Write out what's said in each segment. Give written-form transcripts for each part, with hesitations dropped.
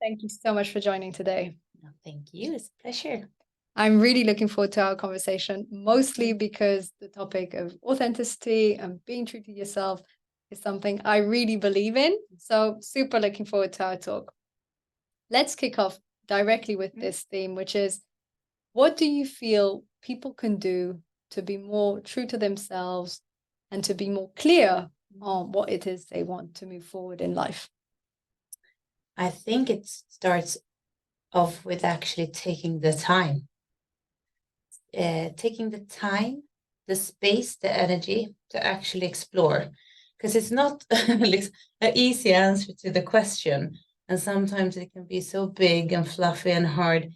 Thank you so much for joining today. No, thank you. It's a pleasure. I'm really looking forward to our conversation, mostly because the topic of authenticity and being true to yourself is something I really believe in. So super looking forward to our talk. Let's kick off directly with this theme, which is, what do you feel people can do to be more true to themselves and to be more clear on what it is they want to move forward in life? I think it starts off with actually taking the time. Taking the time, the space, the energy to actually explore. Because it's not like an easy answer to the question. And sometimes it can be so big and fluffy and hard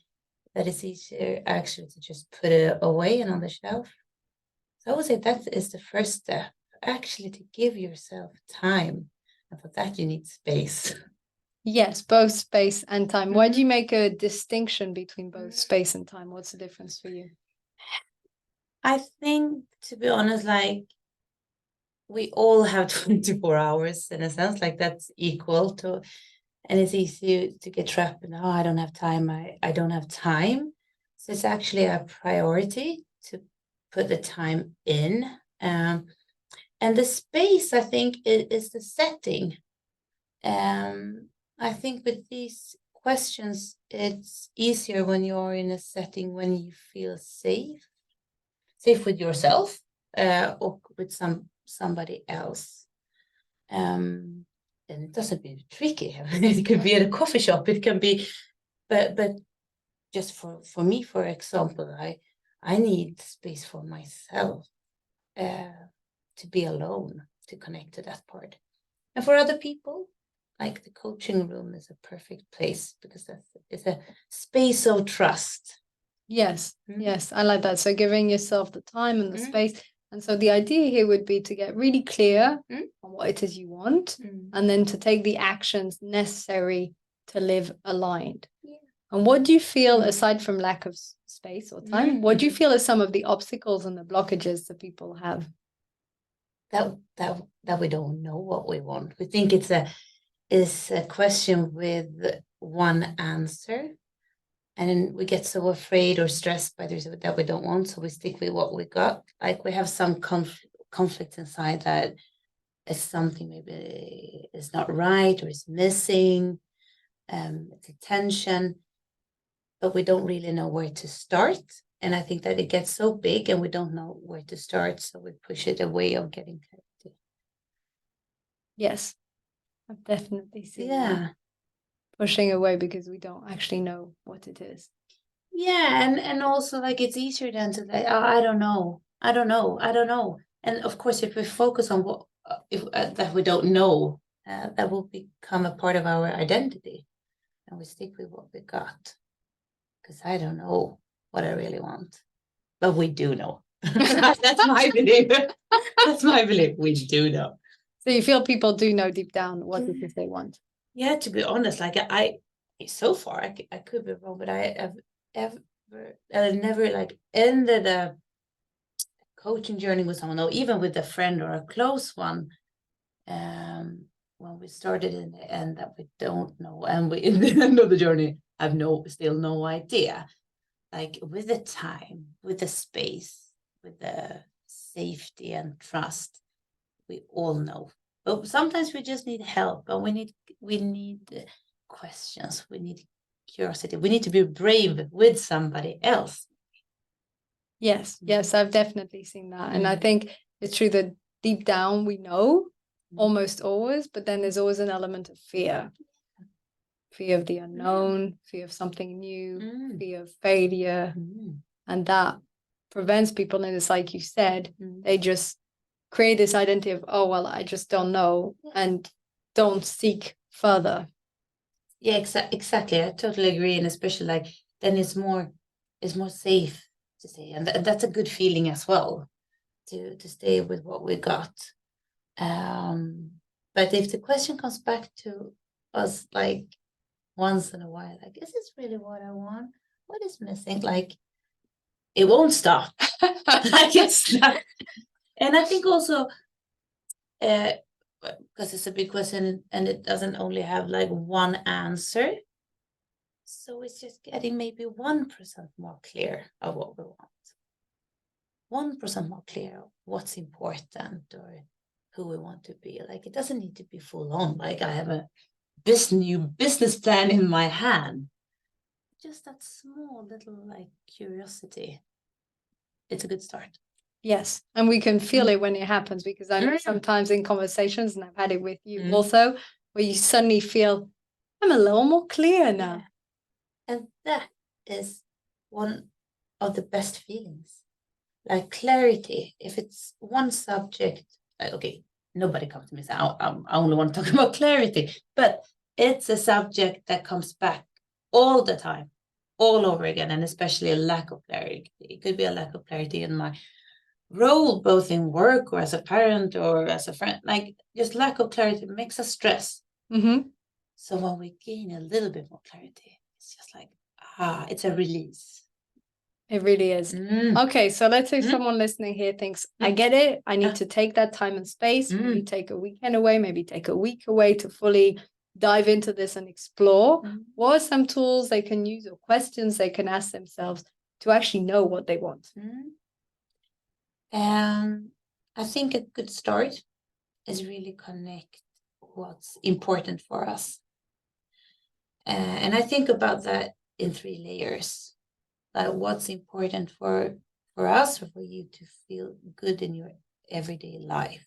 that it's easier actually to just put it away and on the shelf. So I would say that is the first step, actually to give yourself time. And for that, you need space. Yes, both space and time. Why do you make a distinction between both space and time? What's the difference for you? I think, to be honest, like we all have 24 hours in a sense, like that's equal to, and it's easy to get trapped in, oh, I don't have time. I don't have time. So it's actually a priority to put the time in. And the space, I think, is the setting. I think with these questions, it's easier when you're in a setting when you feel safe with yourself, or with somebody else. And it doesn't be tricky. It could be at a coffee shop. It can be, but just for me, for example, I need space for myself, to be alone, to connect to that part. And for other people, like the coaching room is a perfect place because it's a space of trust. Yes, yes, I like that. So giving yourself the time and the space. And so the idea here would be to get really clear on what it is you want, and then to take the actions necessary to live aligned. Yeah. And what do you feel, aside from lack of space or time, what do you feel are some of the obstacles and the blockages that people have? That we don't know what we want. We think it's a question with one answer. And then we get so afraid or stressed by this that we don't want, so we stick with what we got. Like we have some conflict inside that is something maybe is not right or is missing. It's a tension, but we don't really know where to start. And I think that it gets so big and we don't know where to start, so we push it away of getting clarity. Yes, I've definitely seen that. Pushing away because we don't actually know what it is. Yeah, and also like it's easier than to like, oh, I don't know. And of course, if we focus on what that we don't know, that will become a part of our identity, and we stick with what we got. Because I don't know what I really want, but we do know. That's my belief. That's my belief. We do know. So you feel people do know deep down what it is they want? Yeah, to be honest, like I so far I could be wrong, but I never like ended a coaching journey with someone, or even with a friend or a close one, when we started in the end that we don't know, and we in the end of the journey have still no idea. Like with the time, with the space, with the safety and trust, we all know. But sometimes we just need help, and we need questions, we need curiosity, we need to be brave with somebody else. Yes, I've definitely seen that. And I think it's true that deep down we know almost always, but then there's always an element of fear. Fear of the unknown, fear of something new, fear of failure. And that prevents people, and it's like you said, they just create this identity of, oh, well, I just don't know, and don't seek further. Yeah, exactly. I totally agree. And especially like then it's more safe to say, and that's a good feeling as well, to stay with what we got. But if the question comes back to us like once in a while, like, is this really what I want? What is missing? Like, it won't stop. Like it's not. And I think also, because it's a big question and it doesn't only have like one answer, So it's just getting maybe 1% more clear of what we want. 1% more clear of what's important or who we want to be. Like, it doesn't need to be full on. Like, I have this new business plan in my hand. Just that small little like curiosity. It's a good start. Yes, and we can feel it when it happens, because I know sometimes in conversations, and I've had it with you also, where you suddenly feel, I'm a little more clear now. Yeah. And that is one of the best feelings. Like clarity. If it's one subject, like, okay, nobody comes to me and says, I only want to talk about clarity, but it's a subject that comes back all the time, all over again, and especially a lack of clarity. It could be a lack of clarity in my role, both in work or as a parent or as a friend. Like, just lack of clarity makes us stress. So when we gain a little bit more clarity, it's just like, it's a release. It really is. Okay, so let's say someone listening here thinks, I get it. I need to take that time and space. Maybe take a weekend away, maybe take a week away to fully dive into this and explore. What are some tools they can use or questions they can ask themselves to actually know what they want? I think a good start is really connect what's important for us. And I think about that in 3 layers. Like, what's important for us or for you to feel good in your everyday life.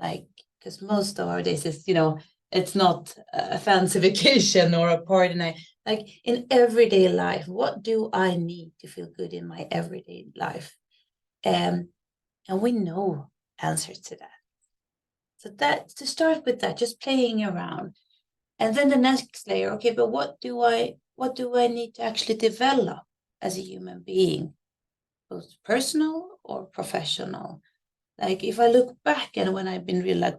Like, because most of our days is, it's not a fancy vacation or a party night. Like, in everyday life, what do I need to feel good in my everyday life? And we know answers to that. So that, to start with that, just playing around. And then the next layer, okay, but what do I need to actually develop as a human being, both personal or professional? Like, if I look back and when I've been really like,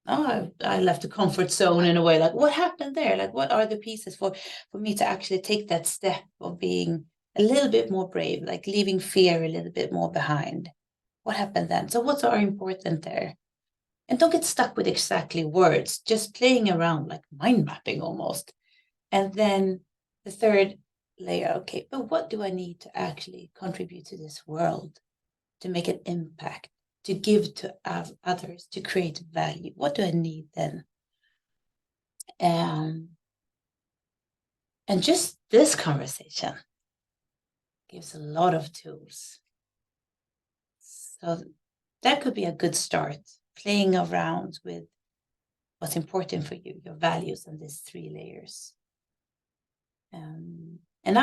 I left the comfort zone in a way, like, what happened there? Like, what are the pieces for me to actually take that step of being a little bit more brave, like leaving fear a little bit more behind? What happened then? So what's are important there? And don't get stuck with exactly words, just playing around, like mind mapping almost. And then the third layer, okay, but what do I need to actually contribute to this world, to make an impact, to give to others, to create value? What do I need then? And just this conversation gives a lot of tools. So that could be a good start, playing around with what's important for you, your values, and these 3 layers. And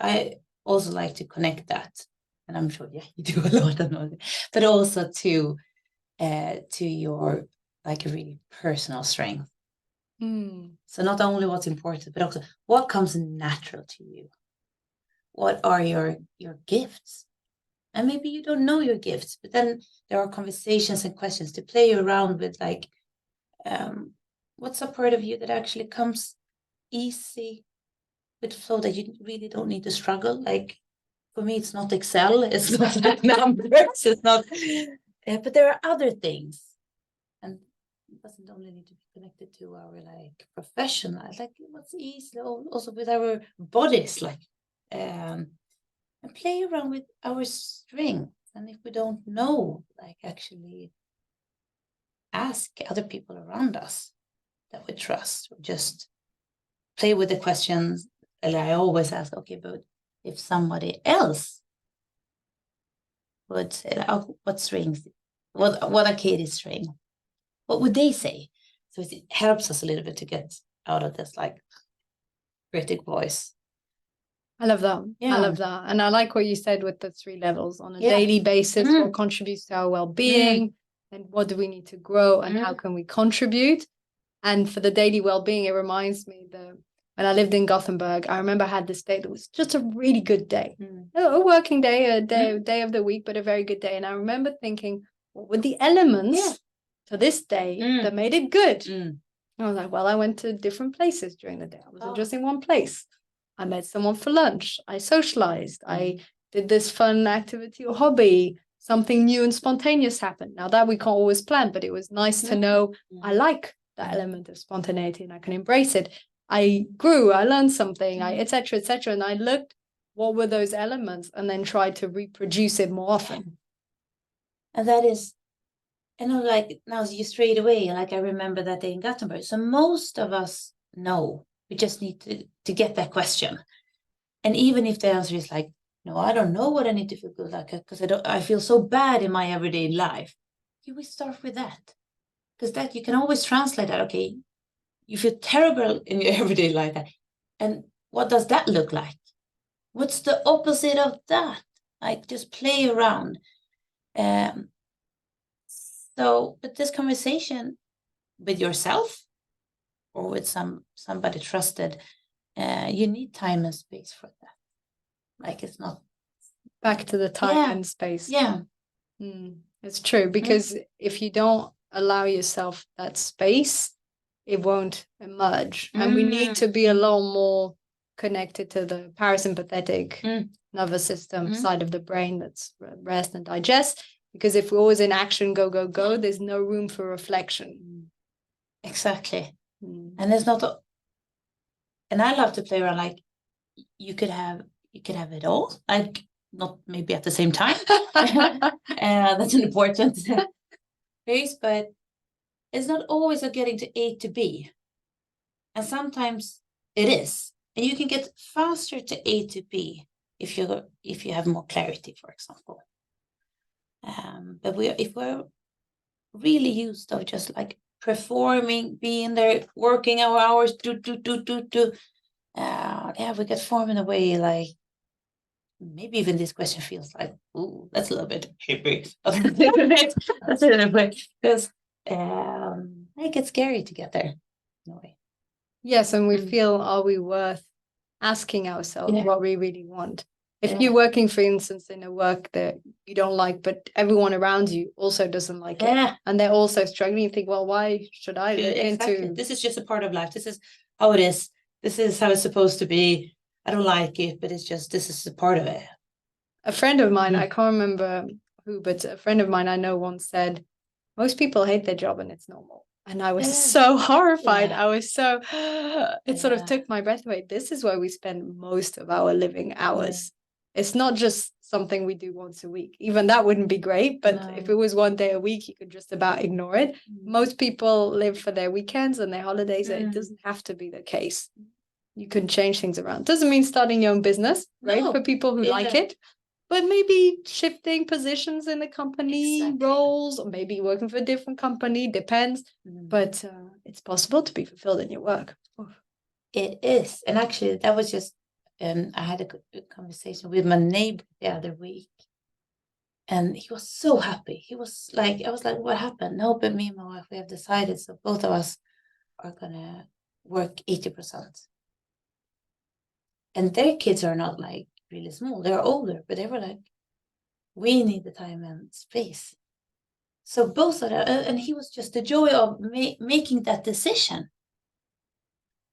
I also like to connect that, and I'm sure, you do a lot of it, but also to your like a really personal strength. So not only what's important, but also what comes natural to you. What are your gifts? And maybe you don't know your gifts, but then there are conversations and questions to play around with, like, what's a part of you that actually comes easy, but so that you really don't need to struggle. Like, for me, it's not Excel, it's not like numbers, it's not, but there are other things. And it doesn't only need to be connected to our like professional, like what's easy also with our bodies, like, and play around with our strengths. And if we don't know, like, actually ask other people around us that we trust, or just play with the questions. And I always ask, okay, but if somebody else would say, oh, what strengths, what are Katie's strengths, what would they say? So it helps us a little bit to get out of this like critic voice. I love that. Yeah. I love that. And I like what you said with the 3 levels on a daily basis, what contributes to our well-being, and what do we need to grow, and how can we contribute? And for the daily well-being, it reminds me that when I lived in Gothenburg, I remember I had this day that was just a really good day, a working day, a day of the week, but a very good day. And I remember thinking, what were the elements to this day that made it good? I was like, well, I went to different places during the day. I wasn't just in one place. I met someone for lunch. I socialized. I did this fun activity or hobby. Something new and spontaneous happened. Now that we can't always plan, but it was nice to know I like that element of spontaneity and I can embrace it. I grew, I learned something, etc., etc. And I looked, what were those elements, and then tried to reproduce it more often. And that is, I know, like now you straight away, like I remember that day in Gothenburg. So most of us know, we just need to get that question. And even if the answer is like, no, I don't know what I need to feel good like, because I feel so bad in my everyday life. We start with that. Because that you can always translate that, okay, you feel terrible in your everyday life. And what does that look like? What's the opposite of that? Like just play around. So, but this conversation with yourself or with somebody trusted, you need time and space for that. Like it's not back to the time and space. Yeah. It's true, because if you don't allow yourself that space, it won't emerge. And we need to be a little more connected to the parasympathetic nervous system side of the brain, that's rest and digest. Because if we're always in action, go, go, go, there's no room for reflection. Exactly. And there's not and I love to play around, like you could have it all, like not maybe at the same time. That's an important phase, but it's not always getting to A to B. And sometimes it is. And you can get faster to A to B if you have more clarity, for example. But if we're really used to just like performing, being there, working our hours, we get formed in a way like maybe even this question feels like, ooh, that's a little bit hippie. That's a little bit, because it gets scary to get there in a way. Yes, and we feel, are we worth asking ourselves what we really want? If you're working, for instance, in a work that you don't like, but everyone around you also doesn't like it, and they're also struggling, you think, well, why should I look into... This is just a part of life. This is how it is. This is how it's supposed to be. I don't like it, but it's just, this is a part of it. A friend of mine, I can't remember who, but a friend of mine I know once said, most people hate their job and it's normal. And I was so horrified. I was so, it sort of took my breath away. This is where we spend most of our living hours. It's not just something we do once a week. Even that wouldn't be great. But if it was one day a week, you could just about ignore it. Most people live for their weekends and their holidays. It doesn't have to be the case. You can change things around. Doesn't mean starting your own business, right? For people who like it. But maybe shifting positions in the company, roles, or maybe working for a different company, depends. But it's possible to be fulfilled in your work. It is. And actually, that was just, I had a good conversation with my neighbor the other week. And he was so happy. He was like, I was like, what happened? No, but me and my wife, we have decided. So both of us are going to work 80%. And their kids are not like really small. They're older, but they were like, we need the time and space. So both of them, and he was just the joy of making that decision.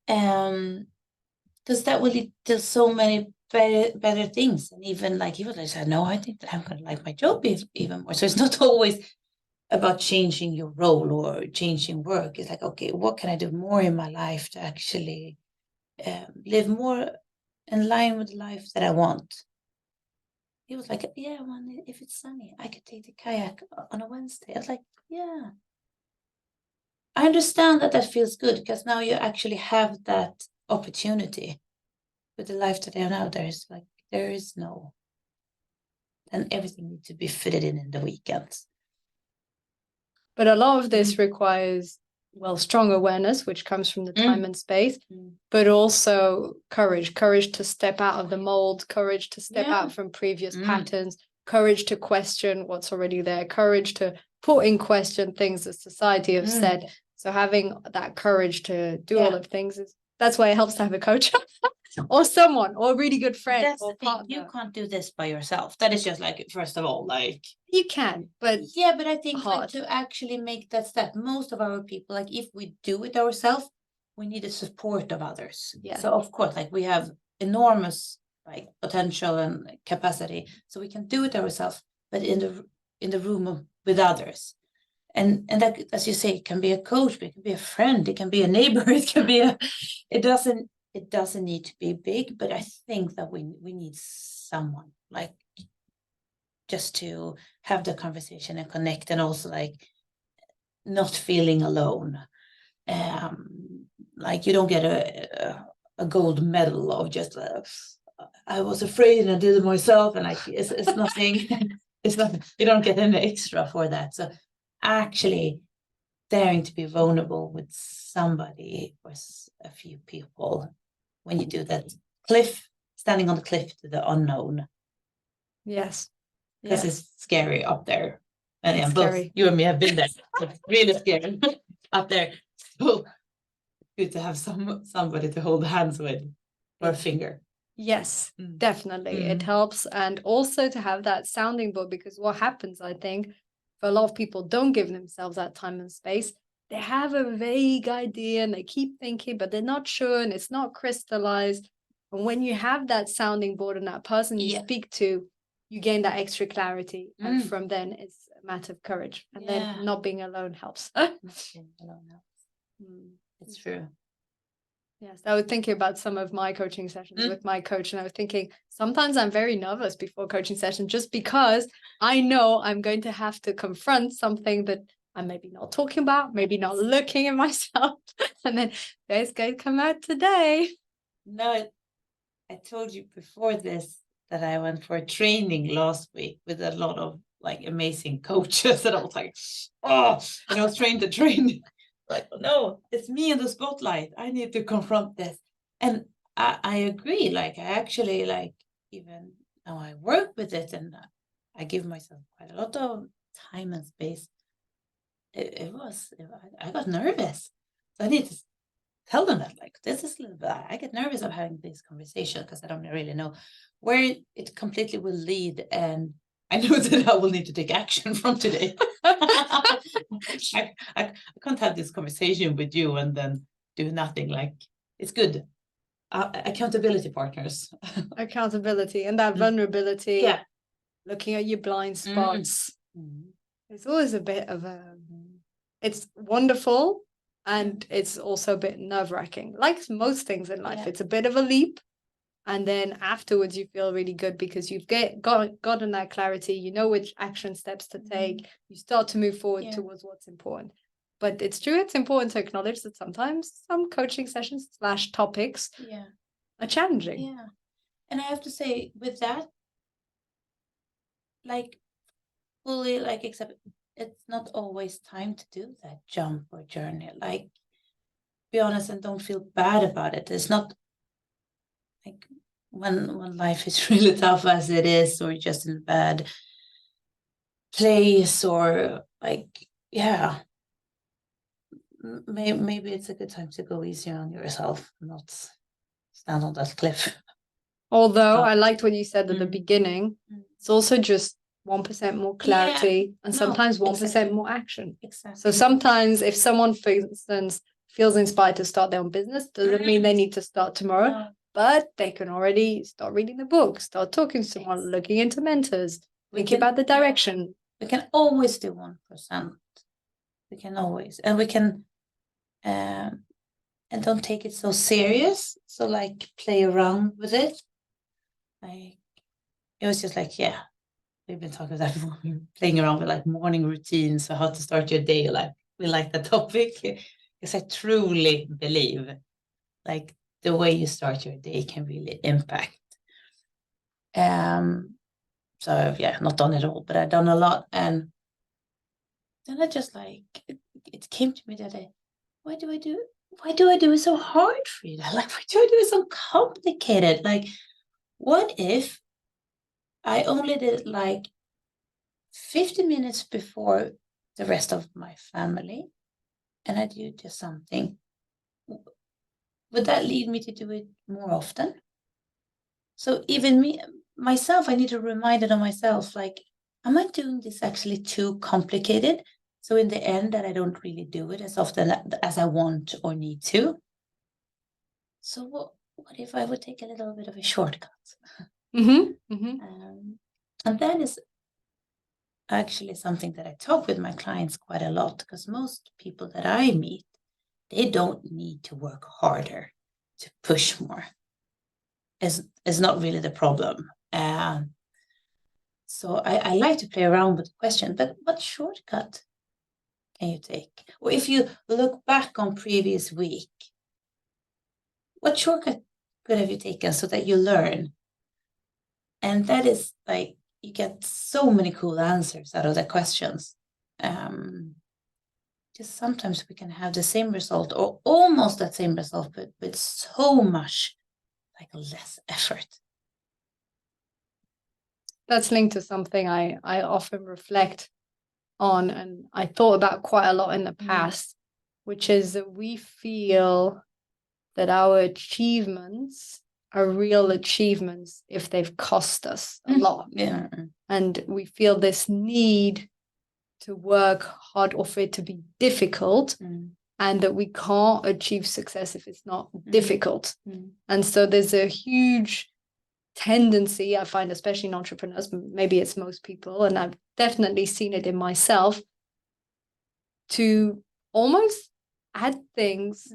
Because that will lead to so many better things. And even like he was like, no, I think that I'm going to like my job even more. So it's not always about changing your role or changing work. It's like, okay, what can I do more in my life to actually live more in line with the life that I want? He was like, yeah, if it's sunny, I could take the kayak on a Wednesday. I was like, yeah. I understand that feels good, because now you actually have that opportunity. With the life that I have now, there is no, and everything needs to be fitted in the weekends. But a lot of this requires, well, strong awareness, which comes from the time and space, but also courage to step out of the mold, courage to step out from previous patterns, courage to question what's already there, courage to put in question things that society have said. So having that courage to do all of things, that's why it helps to have a coach or someone or a really good friend. That's or the thing. You can't do this by yourself. That is just like, first of all, like you can, but but I think like, to actually make that step, most of our people, like if we do it ourselves, we need the support of others. So of course, like we have enormous like potential and capacity, so we can do it ourselves, but in the room with others. and that, as you say, it can be a coach, but it can be a friend, it can be a neighbor, it can be it doesn't need to be big, but I think that we need someone, like, just to have the conversation and connect, and also like not feeling alone. Like, you don't get a gold medal of just I was afraid and I did it myself, and like it's nothing. It's not, you don't get any extra for that. So actually daring to be vulnerable with somebody or a few people, when you do that standing on the cliff to the unknown. Yes. Because it's scary up there. And yeah, both scary. you and me have been there. It's really scary up there. So good to have somebody to hold hands with, or a finger. Yes, definitely. It helps. And also to have that sounding board, because what happens, I think, for a lot of people don't give themselves that time and space. They have a vague idea and they keep thinking, but they're not sure, and it's not crystallized. And when you have that sounding board and that person you speak to, you gain that extra clarity. And from then it's a matter of courage. And then not being alone helps. Not being alone helps. It's true. Yes, I was thinking about some of my coaching sessions with my coach, and I was thinking sometimes I'm very nervous before coaching session, just because I know I'm going to have to confront something that I'm maybe not talking about, maybe not looking at myself, and then there's going to come out today. No, I told you before this that I went for a training last week with a lot of like amazing coaches, and I was like, oh, and I was trained to train. Like, oh, no, it's me in the spotlight. I need to confront this. And I agree. Like, I actually, like, even now I work with it, and I give myself quite a lot of time and space. I got nervous. So I need to tell them that, like, this is a little bit, I get nervous of having this conversation because I don't really know where it completely will lead. And I know that I will need to take action from today. I can't have this conversation with you and then do nothing. Like, it's good. Accountability partners. Accountability and that vulnerability. Yeah. Looking at your blind spots. It's always a bit of it's wonderful, and it's also a bit nerve-wracking. Like most things in life, it's a bit of a leap. And then afterwards, you feel really good because you've gotten that clarity. You know which action steps to take. You start to move forward towards what's important. But it's true, it's important to acknowledge that sometimes some coaching sessions / topics are challenging. Yeah. And I have to say, with that, like, fully, like, except it's not always time to do that jump or journey. Like, be honest and don't feel bad about it. It's not like when life is really tough as it is, or just in a bad place, or like, maybe it's a good time to go easier on yourself, not stand on that cliff. Although I liked what you said at the beginning, it's also just 1% more clarity and sometimes 1% more action. Exactly. So sometimes if someone, for instance, feels inspired to start their own business, doesn't mean they need to start tomorrow, but they can already start reading the book, start talking to someone, looking into mentors, thinking about the direction. We can always do 1%. We can always, and we can, and don't take it so serious. So like, play around with it. Like, it was just like, we've been talking about that, playing around with like morning routines, so how to start your day. Like, we like that topic because I truly believe like the way you start your day can really impact. So not done it all, but I've done a lot. And then I just like, it came to me that why do I do it so hard, Frida? Like, why do I do it so complicated? Like, what if I only did like 50 minutes before the rest of my family, and I do just something? Would that lead me to do it more often? So even myself, I need to remind it of myself, like, am I doing this actually too complicated? So in the end, that I don't really do it as often as I want or need to. So what if I would take a little bit of a shortcut? And that is actually something that I talk with my clients quite a lot, because most people that I meet, they don't need to work harder to push more. Is not really the problem. So I like to play around with the question, but what shortcut can you take? Or if you look back on previous week, what shortcut have you taken so that you learn? And that is like, you get so many cool answers out of the questions. Just sometimes we can have the same result or almost that same result, but with so much like less effort. That's linked to something I often reflect on, and I thought about quite a lot in the past, which is that we feel that our achievements are real achievements if they've cost us a lot. Yeah. And we feel this need to work hard or for it to be difficult, and that we can't achieve success if it's not difficult. And so there's a huge tendency, I find, especially in entrepreneurs, maybe it's most people, and I've definitely seen it in myself, to almost add things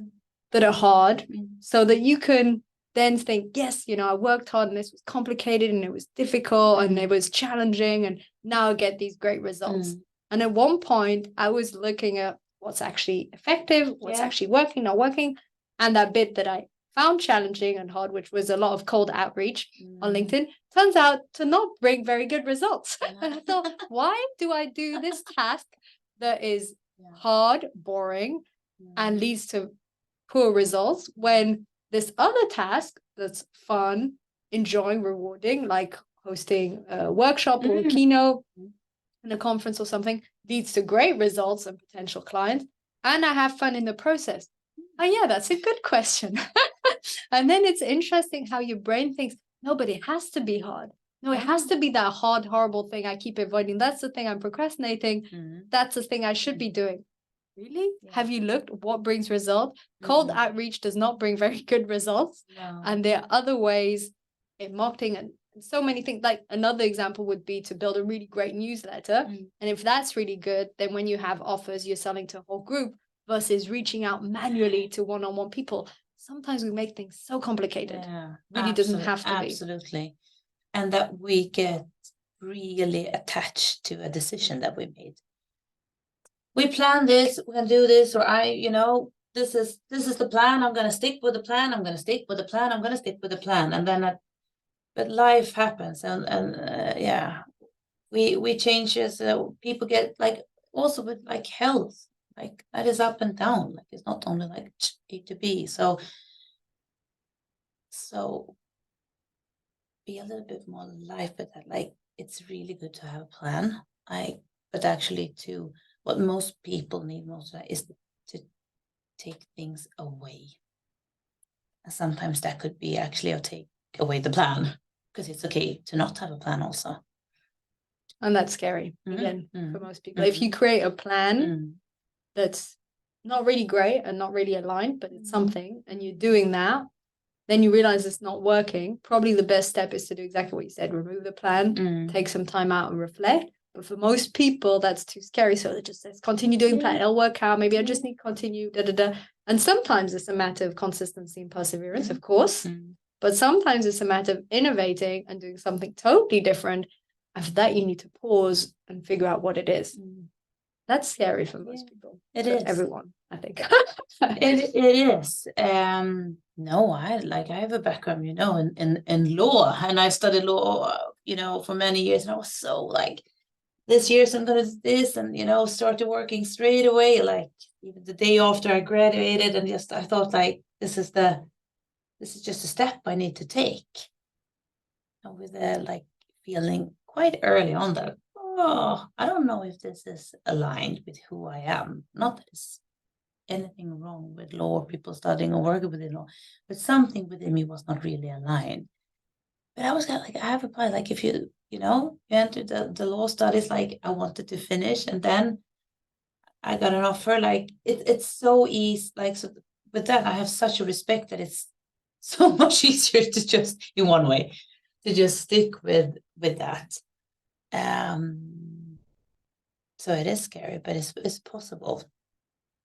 that are hard so that you can then think, yes, you know, I worked hard and this was complicated and it was difficult and it was challenging, and now I get these great results. And at one point I was looking at what's actually effective, what's actually working, not working. And that bit that I found challenging and hard, which was a lot of cold outreach on LinkedIn, turns out to not bring very good results. And I thought, why do I do this task that is hard, boring, and leads to poor results, when this other task that's fun, enjoying, rewarding, like hosting a workshop or a keynote in a conference or something, leads to great results and potential clients, and I have fun in the process? Oh yeah, that's a good question. And then it's interesting how your brain thinks, no, but it has to be hard. No, it has to be that hard, horrible thing I keep avoiding. That's the thing I'm procrastinating. That's the thing I should be doing. Really? Have you looked what brings result? Cold outreach does not bring very good results. And there are other ways in marketing and so many things. Like another example would be to build a really great newsletter. And if that's really good, then when you have offers, you're selling to a whole group versus reaching out manually to one-on-one people. Sometimes we make things so complicated. Really doesn't have to be. Absolutely. And that we get really attached to a decision that we made. We plan this, we're gonna do this, or this is the plan. I'm gonna stick with the plan. I'm gonna stick with the plan. I'm gonna stick with the plan. And then, but life happens, and we changes. People get like also with like health, like that is up and down. Like it's not only like A to B. So be a little bit more life, but that like it's really good to have a plan. But actually to. What most people need most of that is to take things away. And sometimes that could be actually to take away the plan, because it's okay to not have a plan also. And that's scary, again, for most people. If you create a plan that's not really great and not really aligned, but it's something, and you're doing that, then you realize it's not working. Probably the best step is to do exactly what you said, remove the plan, take some time out and reflect. But for most people, that's too scary. So it just says, continue doing plan. It'll work out. Maybe I just need to continue. And sometimes it's a matter of consistency and perseverance, of course. But sometimes it's a matter of innovating and doing something totally different. After that, you need to pause and figure out what it is. That's scary for most people. It is. Everyone, I think. It is. No, I have a background, in law, and I studied law, for many years, and I was so like, this year I'm gonna do this, and started working straight away, like even the day after I graduated, and I thought like this is just a step I need to take. And with like feeling quite early on that, I don't know if this is aligned with who I am. Not that there's anything wrong with law, or people studying or working within law, but something within me was not really aligned. But I was kind of like, I have applied, like if you entered the law studies, like I wanted to finish, and then I got an offer. Like it's so easy. Like, so with that, I have such a respect that it's so much easier to just, in one way, to just stick with that. So it is scary, but it's possible.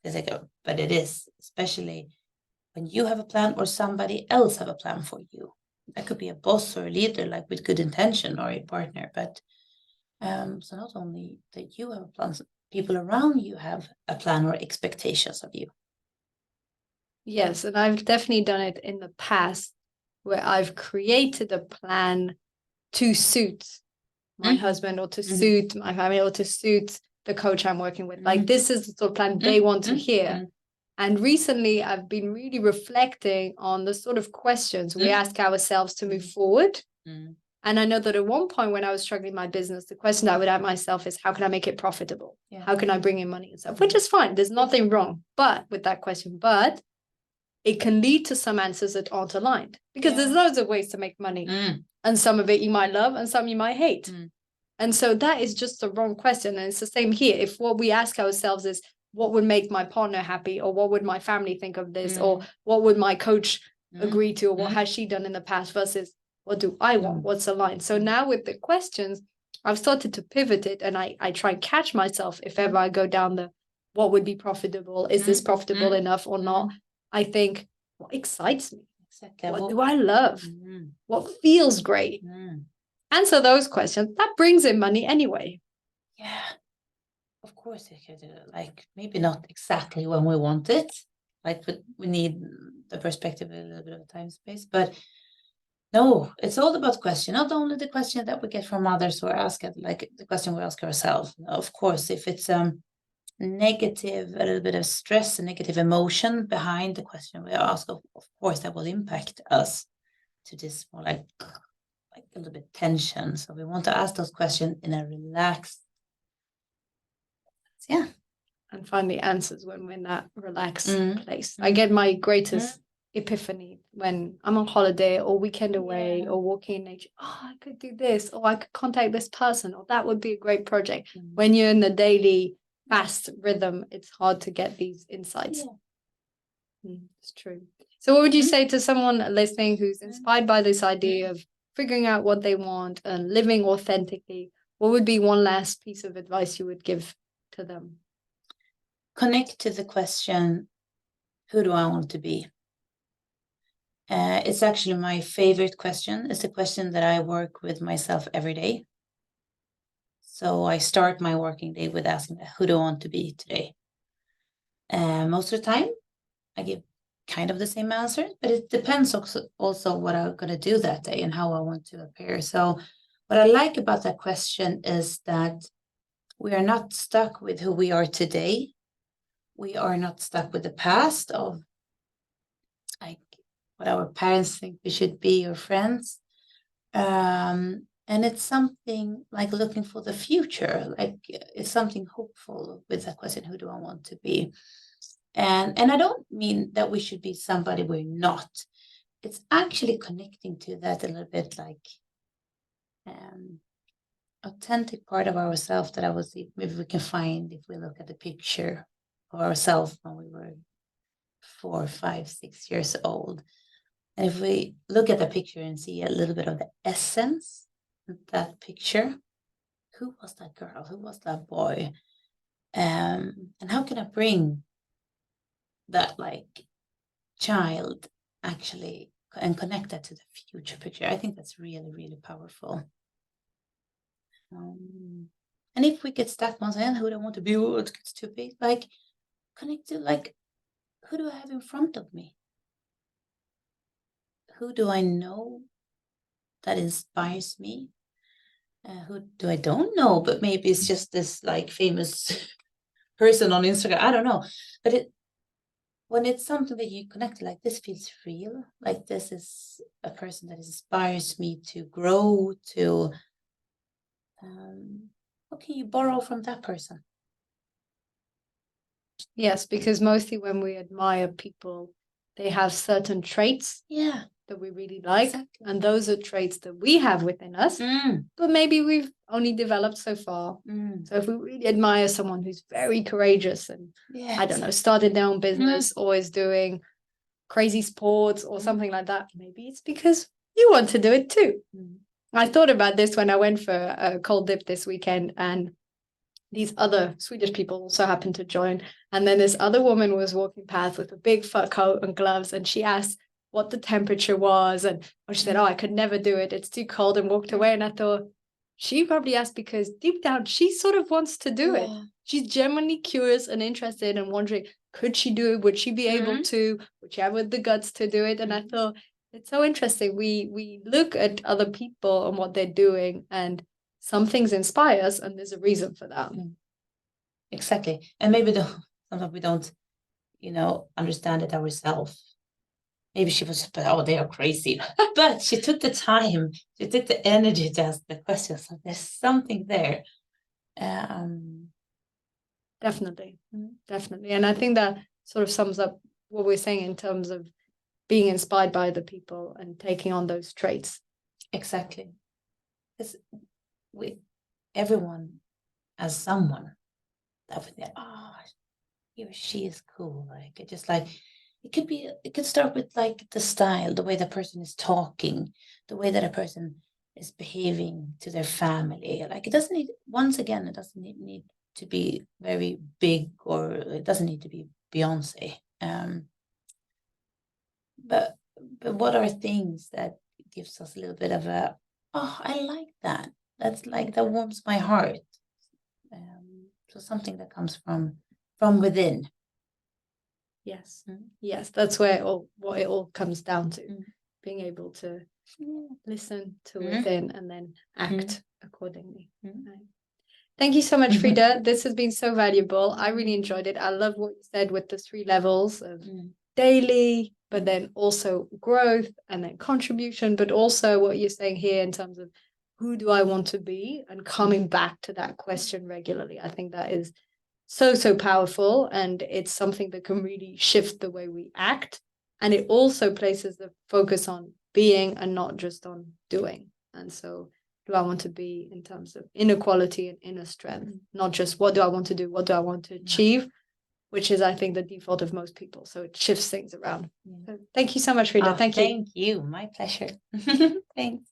It's like, but it is, especially when you have a plan or somebody else have a plan for you. That could be a boss or a leader, like with good intention, or a partner. But so not only that you have a plan, people around you have a plan or expectations of you. Yes, and I've definitely done it in the past where I've created a plan to suit my husband, or to suit my family, or to suit the coach I'm working with. Like, this is the sort of plan they want to hear. And recently I've been really reflecting on the sort of questions we ask ourselves to move forward. And I know that at one point when I was struggling in my business, the question that I would ask myself is, how can I make it profitable? Yeah. How can I bring in money and stuff? Which is fine. There's nothing wrong but with that question. But it can lead to some answers that aren't aligned, because there's loads of ways to make money. And some of it you might love and some you might hate. And so that is just the wrong question. And it's the same here. If what we ask ourselves is, what would make my partner happy, or what would my family think of this, or what would my coach agree to, or what has she done in the past, versus what do I want, what's aligned. So now with the questions, I've started to pivot it, and I try and catch myself if ever I go down the, what would be profitable, is this profitable enough or not. I think, what excites me? Exactly. What do I love? What feels great? Answer those questions. That brings in money anyway. Yeah, of course it could. Like, maybe not exactly when we want it. Like, we need the perspective, a little bit of time, space. But no, it's all about question. Not only the question that we get from others or ask it, like the question we ask ourselves. Of course, if it's negative, a little bit of stress, a negative emotion behind the question we ask, of course that will impact us to this more like a little bit tension. So we want to ask those questions in a relaxed, and find the answers when we're in that relaxed place. I get my greatest epiphany when I'm on holiday or weekend away or walking in nature. Oh, I could do this, or I could contact this person, or that would be a great project. When you're in the daily fast rhythm, it's hard to get these insights. It's true. So what would you say to someone listening who's inspired by this idea of figuring out what they want and living authentically? What would be one last piece of advice you would give to them? Connect to the question, who do I want to be? It's actually my favorite question. It's the question that I work with myself every day. So I start my working day with asking, who do I want to be today? Most of the time, I give kind of the same answer, but it depends also what I'm going to do that day and how I want to appear. So what I like about that question is that we are not stuck with who we are today. We are not stuck with the past of like what our parents think we should be, or friends. And it's something like looking for the future. Like, it's something hopeful with that question, who do I want to be? And I don't mean that we should be somebody we're not. It's actually connecting to that a little bit, like authentic part of ourselves that I would see maybe we can find if we look at the picture of ourselves when we were 4, 5, 6 years old. And if we look at the picture and see a little bit of the essence of that picture, who was that girl? Who was that boy? And how can I bring that like child actually and connect that to the future picture? I think that's really, really powerful. And if we get stuck once again, who do I want to be? Oh, it gets too big. Like, connect to like, who do I have in front of me? Who do I know that inspires me? Who do I don't know, but maybe it's just this like famous person on Instagram. I don't know. But when it's something that you connect, like this feels real, like this is a person that inspires me to grow, to what can you borrow from that person? Yes, because mostly when we admire people, they have certain traits that we really like. Exactly. And those are traits that we have within us, but maybe we've only developed so far. So if we really admire someone who's very courageous and I don't know, started their own business, or is doing crazy sports or something like that, maybe it's because you want to do it too. I thought about this when I went for a cold dip this weekend, and these other Swedish people also happened to join. And then this other woman was walking past with a big fur coat and gloves, and she asked what the temperature was, and she said, "Oh, I could never do it. It's too cold," and walked away. And I thought, she probably asked because deep down she sort of wants to do it. She's genuinely curious and interested and wondering, could she do it? Would she be able to? Would she have the guts to do it? And I thought, it's so interesting. We look at other people and what they're doing, and some things inspire us, and there's a reason for that. Exactly. And maybe sometimes we don't, understand it ourselves. Maybe she was, oh, they are crazy. But she took the time, she took the energy to ask the questions. So there's something there. Definitely. Definitely. And I think that sort of sums up what we're saying in terms of being inspired by other people and taking on those traits. Exactly. Because everyone as someone that would think, oh, he or she is cool. Like, it just like, it could start with like the style, the way the person is talking, the way that a person is behaving to their family. Like, it doesn't need, once again, it doesn't need to be very big, or it doesn't need to be Beyonce. But what are things that gives us a little bit of a, oh, I like that. That's like, that warms my heart. So something that comes from within. Yes. Yes, that's where what it all comes down to. Being able to listen to within and then act accordingly. Right. Thank you so much, Frida. This has been so valuable. I really enjoyed it. I love what you said with the 3 levels of daily, but then also growth, and then contribution, but also what you're saying here in terms of who do I want to be, and coming back to that question regularly. I think that is so powerful, and it's something that can really shift the way we act. And it also places the focus on being and not just on doing. And so, do I want to be in terms of inner quality and inner strength, not just what do I want to do, what do I want to achieve, which is, I think, the default of most people. So it shifts things around. So thank you so much, Frida. Thank you. Thank you. My pleasure. Thanks.